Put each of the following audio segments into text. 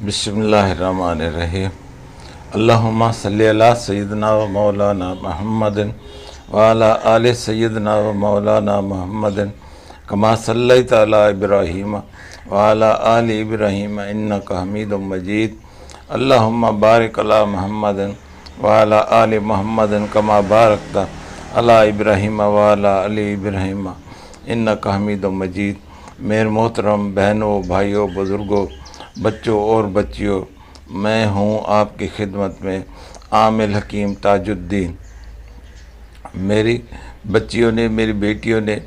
बिस्मिल्लाहिर्रहमानिर्रहीम। अल्लाहुम्मा सल्लि अला सय्यिदना व मौलाना मुहम्मदिन व अला आलि सय्यिदना व मौलाना मुहम्मदिन कमा सल्लैता अला इब्राहीम व अला आलि इब्राहीम इन्नका हमीदुम मजीद। अल्लाहुम्मा बारिक अला मुहम्मदिन व अला आलि मुहम्मदिन कमा बारकता अला इब्राहीम व अला आलि इब्राहीम इन्नका हमीदुम मजीद। मेरे मोहतरम बहनों, भाइयों, बुज़ुर्गों, बच्चों और बच्चियों, मैं हूँ आपकी खिदमत में आमिल हकीम ताजुद्दीन। मेरी बच्चियों ने, मेरी बेटियों ने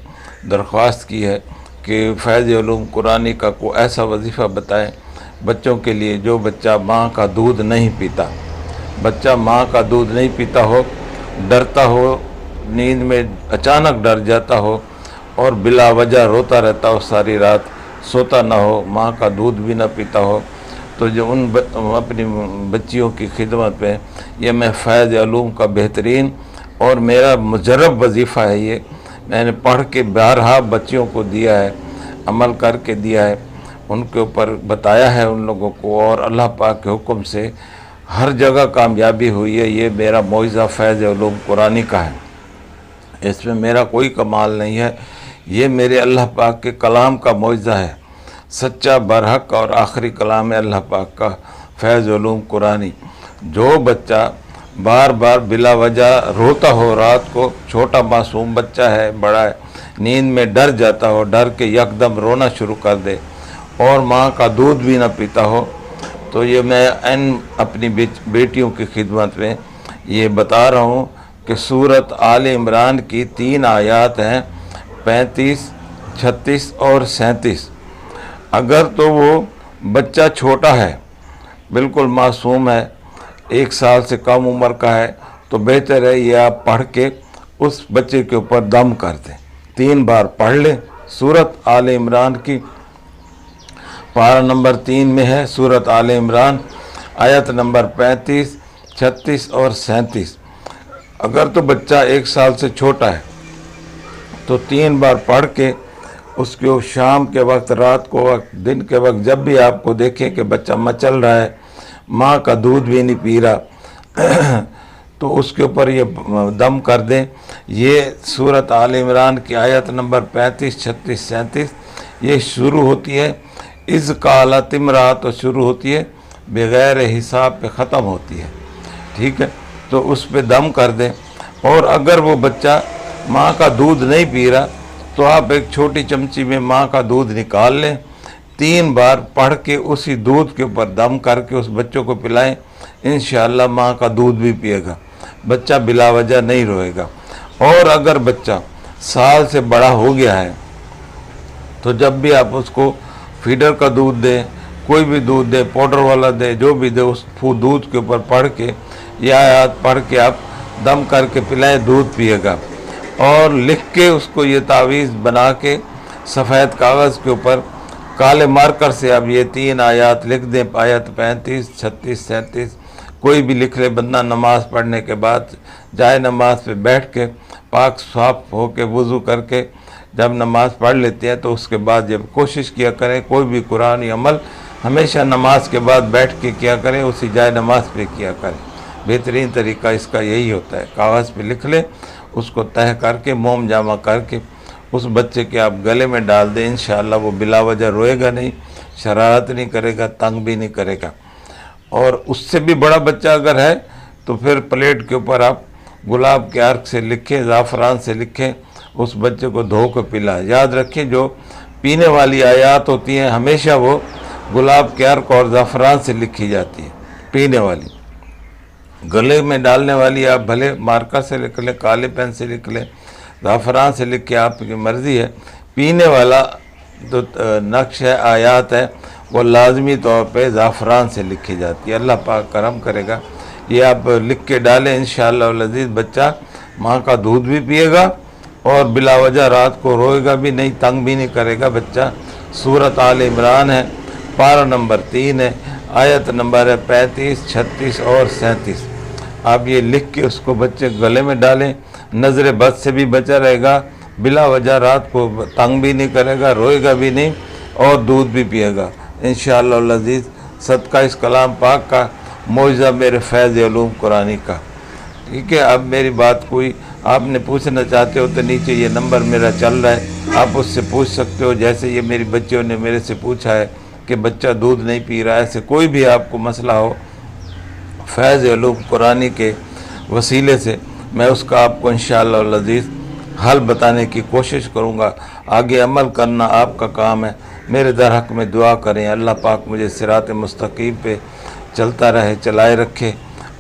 दरख्वास्त की है कि फ़ैज़-ए-उलूम कुरानी का कोई ऐसा वजीफ़ा बताएं बच्चों के लिए जो बच्चा माँ का दूध नहीं पीता। बच्चा माँ का दूध नहीं पीता हो, डरता हो, नींद में अचानक डर जाता हो और बिला वजह रोता रहता हो, सारी रात सोता ना हो, माँ का दूध भी ना पीता हो, तो जो अपनी बच्चियों की खिदमत में ये मैं फ़ैज़-ए-उलूम का बेहतरीन और मेरा मुजर्रब वजीफ़ा है। ये मैंने पढ़ के 12 बच्चियों को दिया है, अमल करके दिया है, उनके ऊपर बताया है उन लोगों को, और अल्लाह पाक के हुक्म से हर जगह कामयाबी हुई है। ये मेरा मोइज़ा फ़ैज़-ए-उलूम कुरानी का है, इसमें मेरा कोई कमाल नहीं है, ये मेरे अल्लाह पाक के कलाम का मोइज़ा है। सच्चा बरहक और आखिरी कलाम है अल्लाह पाक का फ़ैज़-ए-उलूम कुरानी। जो बच्चा बार बार बिला वजह रोता हो रात को, छोटा मासूम बच्चा है, बड़ा है, नींद में डर जाता हो, डर के यकदम रोना शुरू कर दे और माँ का दूध भी ना पीता हो, तो ये मैं अपनी बेटियों की खिदमत में ये बता रहा हूँ कि सूरत आल इमरान की 3 आयात हैं, 35, 36 और 37। अगर तो वो बच्चा छोटा है, बिल्कुल मासूम है, 1 साल से कम उम्र का है, तो बेहतर है ये आप पढ़ के उस बच्चे के ऊपर दम कर दें। 3 बार पढ़ लें। सूरत आल इमरान की पारा नंबर 3 में है सूरत आल इमरान, आयत नंबर 35, 36 और 37। अगर तो बच्चा 1 साल से छोटा है तो 3 बार पढ़ के उसको शाम के वक्त, रात को वक्त, दिन के वक्त, जब भी आपको देखें कि बच्चा मचल रहा है, माँ का दूध भी नहीं पी रहा तो उसके ऊपर ये दम कर दें। ये सूरत आल इमरान की आयत नंबर 35, 36, 37 ये शुरू होती है इज़ क़ालत इम्रा, तो शुरू होती है बग़ैर हिसाब पे ख़त्म होती है, ठीक है। तो उस पे दम कर दें। और अगर वो बच्चा माँ का दूध नहीं पी रहा तो आप एक छोटी चमची में माँ का दूध निकाल लें, 3 बार पढ़ के उसी दूध के ऊपर दम करके उस बच्चों को पिलाएं। इंशाअल्लाह माँ का दूध भी पिएगा, बच्चा बिला वजह नहीं रोएगा। और अगर बच्चा साल से बड़ा हो गया है तो जब भी आप उसको फीडर का दूध दें, कोई भी दूध दे, पाउडर वाला दे, जो भी दे, उस दूध के ऊपर पढ़ के या आयत पढ़ के आप दम करके पिलाएं, दूध पिएगा। और लिख के उसको ये तावीज़ बना के सफ़ेद कागज़ के ऊपर काले मार्कर से आप ये 3 आयत लिख दें, आयत 35, 36, 37, कोई भी लिख ले बंदा नमाज़ पढ़ने के बाद जाए नमाज पे बैठ के पाक साफ हो के वज़ू करके जब नमाज़ पढ़ लेते हैं तो उसके बाद जब कोशिश किया करें कोई भी कुरानी अमल हमेशा नमाज के बाद बैठ के किया करें, उसी जाए नमाज पे किया करें। बेहतरीन तरीका इसका यही होता है। कागज़ पे लिख लें, उसको तह करके मोम जामा करके उस बच्चे के आप गले में डाल दें। इंशाअल्लाह वो बिला वजह रोएगा नहीं, शरारत नहीं करेगा, तंग भी नहीं करेगा। और उससे भी बड़ा बच्चा अगर है तो फिर प्लेट के ऊपर आप गुलाब के अर्क से लिखें, ज़ाफ़रान से लिखें, उस बच्चे को धो कर पिला। याद रखें जो पीने वाली आयात होती हैं हमेशा वो गुलाब के अर्क और ज़ाफ़रान से लिखी जाती है। पीने वाली, गले में डालने वाली आप भले मार्कर से लिख लें, काले पेन से लिख लें, ज़ाफ़रान से लिख के आपकी मर्ज़ी है। पीने वाला जो नक्श है, आयात है, वो लाजमी तौर पे ज़ाफ़रान से लिखी जाती है। अल्लाह पाक करम करेगा, ये आप लिख के डालें, इंशाअल्लाह अज़ीज़ बच्चा माँ का दूध भी पिएगा और बिला वजह रात को रोएगा भी नहीं, तंग भी नहीं करेगा बच्चा। सूरत आल इमरान है, पारा नंबर 3 है, आयत नंबर है 35, 36 और 37। आप ये लिख के उसको बच्चे गले में डालें, नज़र बद से भी बचा रहेगा, बिला वजह रात को तंग भी नहीं करेगा, रोएगा भी नहीं और दूध भी पिएगा। इंशाअल्लाह अज़ीज़ सदका इस कलाम पाक का, मौज़ा मेरे फैज़ उलूम कुरानी का। ठीक है, अब मेरी बात कोई आपने पूछना चाहते हो तो नीचे ये नंबर मेरा चल रहा है, आप उससे पूछ सकते हो। जैसे ये मेरी बच्चियों ने मेरे से पूछा है कि बच्चा दूध नहीं पी रहा है, ऐसे कोई भी आपको मसला हो फैज़ उलूम कुरानी के वसीले से मैं उसका आपको इंशाअल्लाह अज़ीज़ हल बताने की कोशिश करूँगा। आगे अमल करना आपका काम है। मेरे दर हक़ में दुआ करें, अल्लाह पाक मुझे सिरात मुस्तकीम पे चलता रहे, चलाए रखे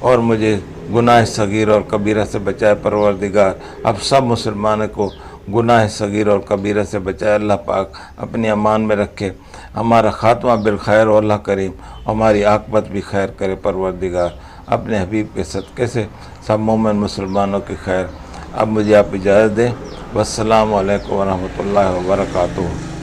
और मुझे गुनाह सगीर और कबीरा से बचाए परवरदिगार। अब सब मुसलमानों को गुनाह सगीर और कबीरा से बचाए अल्लाह पाक अपनी अमान में रखे। हमारा ख़ात्मा बिल खैर और अल्लाह करीम हमारी आक़िबत भी खैर करे परवरदिगार। अपने हबीब के सदक़े से सब मोमिन मुसलमानों की खैर। अब मुझे आप इजाज़त दें। वस्सलामु अलैकुम वरहमतुल्लाहि व बरकातुहू।